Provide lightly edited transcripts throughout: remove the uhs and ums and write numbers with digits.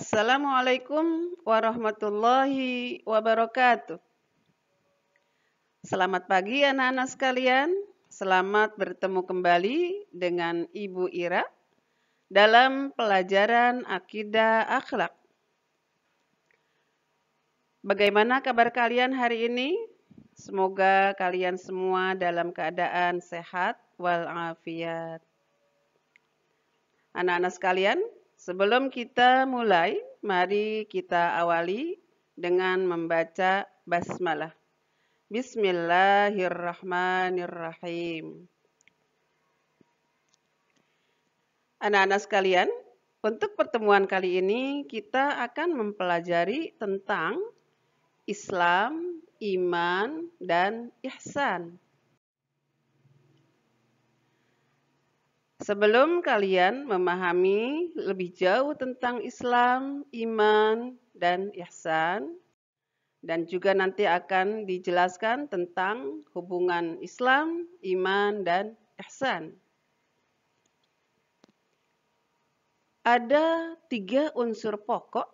Assalamualaikum warahmatullahi wabarakatuh. Selamat pagi anak-anak sekalian. Selamat bertemu kembali dengan Ibu Ira dalam pelajaran akidah akhlak. Bagaimana kabar kalian hari ini? Semoga kalian semua dalam keadaan sehat walafiat. Anak-anak sekalian, sebelum kita mulai, mari kita awali dengan membaca basmalah. Bismillahirrahmanirrahim. Anak-anak sekalian, untuk pertemuan kali ini kita akan mempelajari tentang Islam, iman, dan ihsan. Sebelum kalian memahami lebih jauh tentang Islam, iman, dan ihsan, dan juga nanti akan dijelaskan tentang hubungan Islam, iman, dan ihsan. Ada 3 unsur pokok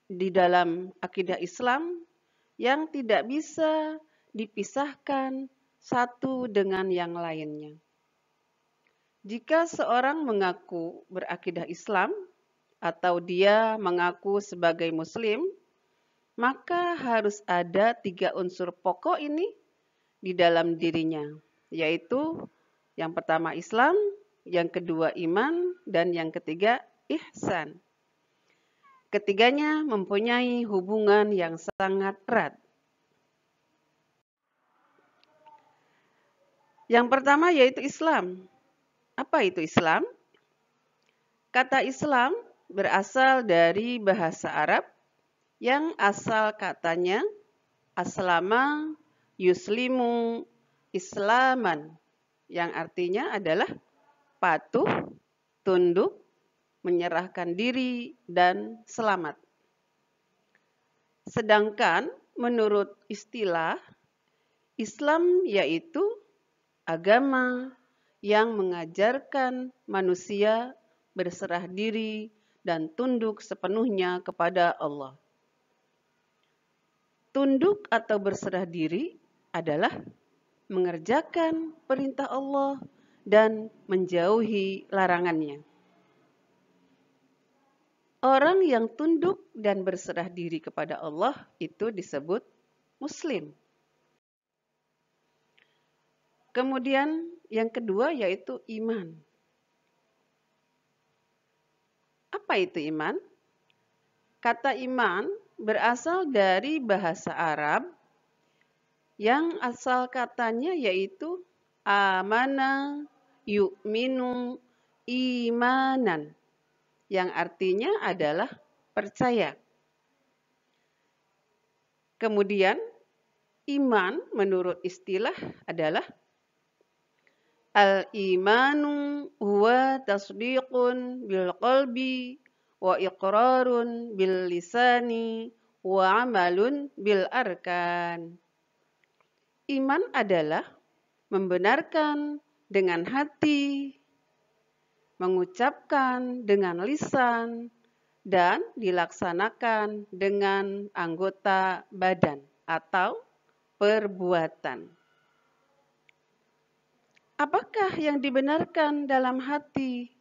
di dalam akidah Islam yang tidak bisa dipisahkan satu dengan yang lainnya. Jika seorang mengaku berakidah Islam atau dia mengaku sebagai Muslim, maka harus ada 3 unsur pokok ini di dalam dirinya, yaitu yang pertama Islam, yang kedua iman, dan yang ketiga ihsan. Ketiganya mempunyai hubungan yang sangat erat. Yang pertama yaitu Islam. Apa itu Islam? Kata Islam berasal dari bahasa Arab yang asal katanya aslama yuslimu islaman, yang artinya adalah patuh, tunduk, menyerahkan diri, dan selamat. Sedangkan menurut istilah, Islam yaitu agama yang mengajarkan manusia berserah diri dan tunduk sepenuhnya kepada Allah. Tunduk atau berserah diri adalah mengerjakan perintah Allah dan menjauhi larangannya. Orang yang tunduk dan berserah diri kepada Allah itu disebut Muslim. Kemudian yang kedua yaitu iman. Apa itu iman? Kata iman berasal dari bahasa Arab yang asal katanya yaitu amana yu'minu imanan, yang artinya adalah percaya. Kemudian iman menurut istilah adalah al-imanu huwa tasdiqun bil qalbi wa iqrarun bil lisani wa amalun bil arkan. Iman adalah membenarkan dengan hati, mengucapkan dengan lisan, dan dilaksanakan dengan anggota badan atau perbuatan. Apakah yang dibenarkan dalam hati,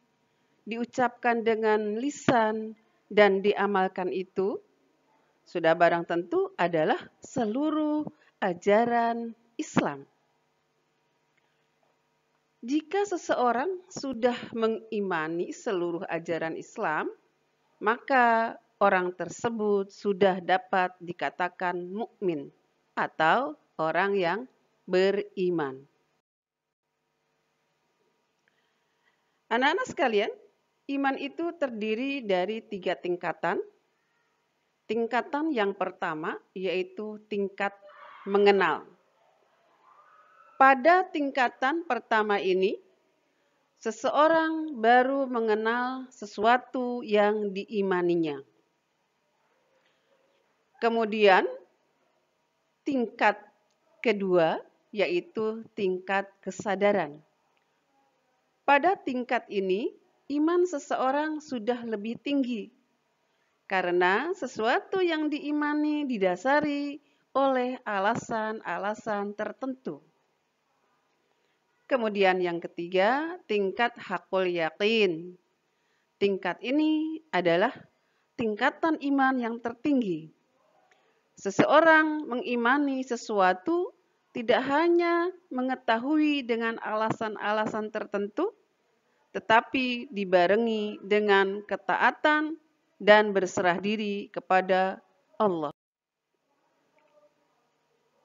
diucapkan dengan lisan, dan diamalkan itu? Sudah barang tentu adalah seluruh ajaran Islam. Jika seseorang sudah mengimani seluruh ajaran Islam, maka orang tersebut sudah dapat dikatakan mukmin atau orang yang beriman. Anak-anak sekalian, iman itu terdiri dari 3 tingkatan. Tingkatan yang pertama yaitu tingkat mengenal. Pada tingkatan pertama ini, seseorang baru mengenal sesuatu yang diimaninya. Kemudian, tingkat kedua yaitu tingkat kesadaran. Pada tingkat ini, iman seseorang sudah lebih tinggi Karena sesuatu yang diimani didasari oleh alasan-alasan tertentu. Kemudian yang ketiga, tingkat hakul yakin. Tingkat ini adalah tingkatan iman yang tertinggi. Seseorang mengimani sesuatu tidak hanya mengetahui dengan alasan-alasan tertentu, tetapi dibarengi dengan ketaatan dan berserah diri kepada Allah.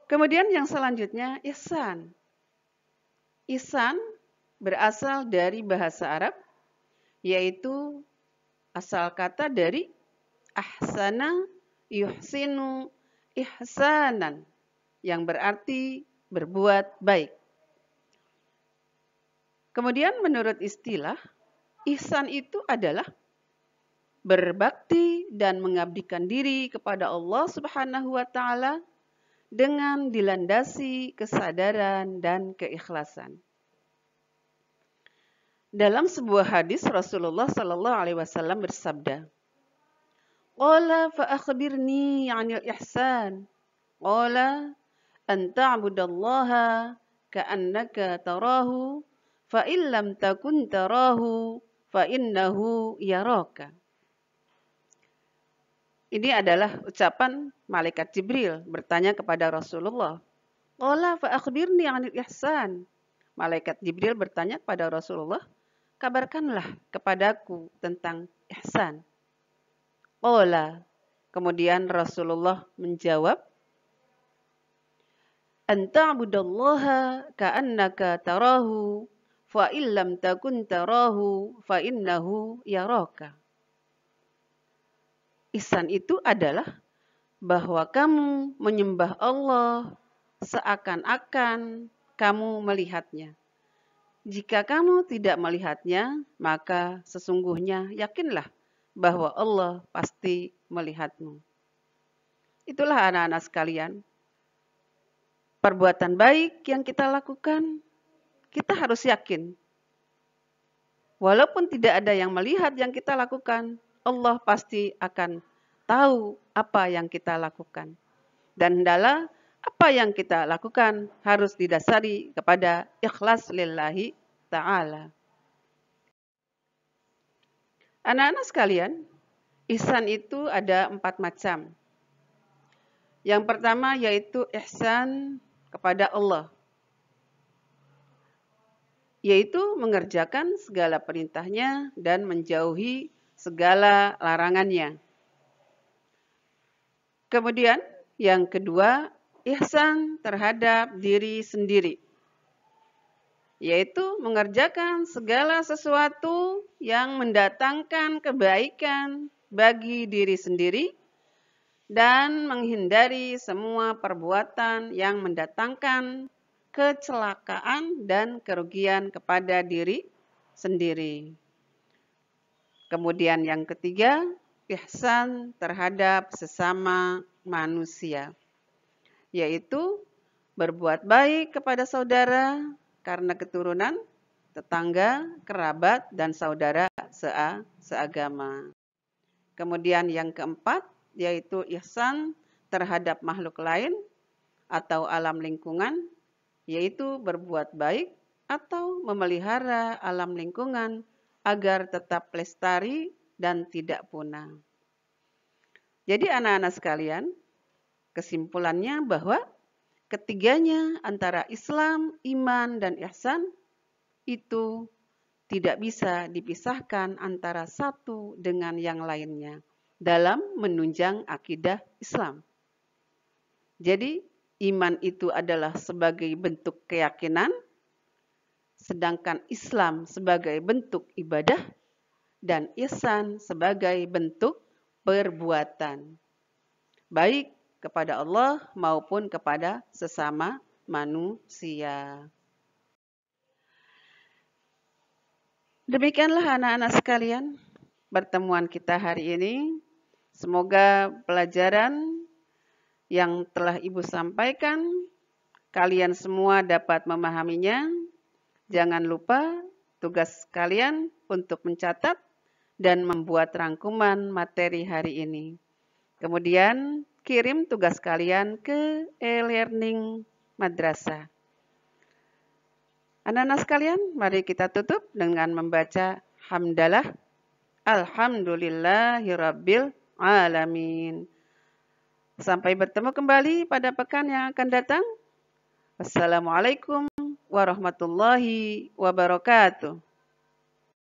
Kemudian yang selanjutnya, ihsan. Ihsan berasal dari bahasa Arab, yaitu asal kata dari ahsana yuhsinu ihsanan, yang berarti berbuat baik. Kemudian menurut istilah, ihsan itu adalah berbakti dan mengabdikan diri kepada Allah Subhanahu wa taala dengan dilandasi kesadaran dan keikhlasan. Dalam sebuah hadis Rasulullah sallallahu alaihi wasallam bersabda, "Qala fa akhbirni 'anil ihsan." Qala an ta'budallaha ka'annaka tarahu fa in lam takun tarahu fa innahu yaraka. Ini adalah ucapan malaikat Jibril bertanya kepada Rasulullah. Qala fa akhbirni 'anil ihsan. Malaikat Jibril bertanya kepada Rasulullah, kabarkanlah kepadaku tentang ihsan. Qala, kemudian Rasulullah menjawab, an ta'budallaha ka'annaka tarahu fa illam takun tarahu fa innahu yaraka. Ihsan itu adalah bahwa kamu menyembah Allah seakan-akan kamu melihatnya. Jika kamu tidak melihatnya, maka sesungguhnya yakinlah bahwa Allah pasti melihatmu. Itulah anak-anak sekalian. Perbuatan baik yang kita lakukan, kita harus yakin. Walaupun tidak ada yang melihat yang kita lakukan, Allah pasti akan tahu apa yang kita lakukan. Dan hendaklah apa yang kita lakukan harus didasari kepada ikhlas lillahi ta'ala. Anak-anak sekalian, ihsan itu ada 4 macam. Yang pertama yaitu ihsan kepada Allah, yaitu mengerjakan segala perintahnya dan menjauhi segala larangannya. Kemudian yang kedua, ihsan terhadap diri sendiri, yaitu mengerjakan segala sesuatu yang mendatangkan kebaikan bagi diri sendiri dan menghindari semua perbuatan yang mendatangkan kecelakaan dan kerugian kepada diri sendiri. Kemudian yang ketiga, ihsan terhadap sesama manusia, yaitu berbuat baik kepada saudara karena keturunan, tetangga, kerabat, dan saudara seagama. Kemudian yang keempat, yaitu ihsan terhadap makhluk lain atau alam lingkungan, yaitu berbuat baik atau memelihara alam lingkungan agar tetap lestari dan tidak punah. Jadi anak-anak sekalian, kesimpulannya bahwa ketiganya antara Islam, iman, dan ihsan itu tidak bisa dipisahkan antara satu dengan yang lainnya dalam menunjang akidah Islam. Jadi iman itu adalah sebagai bentuk keyakinan, sedangkan Islam sebagai bentuk ibadah, dan ihsan sebagai bentuk perbuatan, baik kepada Allah maupun kepada sesama manusia. Demikianlah anak-anak sekalian, pertemuan kita hari ini. Semoga pelajaran yang telah Ibu sampaikan, kalian semua dapat memahaminya. Jangan lupa tugas kalian untuk mencatat dan membuat rangkuman materi hari ini. Kemudian kirim tugas kalian ke e-learning madrasah. Anak-anak sekalian, mari kita tutup dengan membaca hamdalah. Alhamdulillahirabbil alamin. Sampai bertemu kembali pada pekan yang akan datang. Wassalamualaikum warahmatullahi wabarakatuh.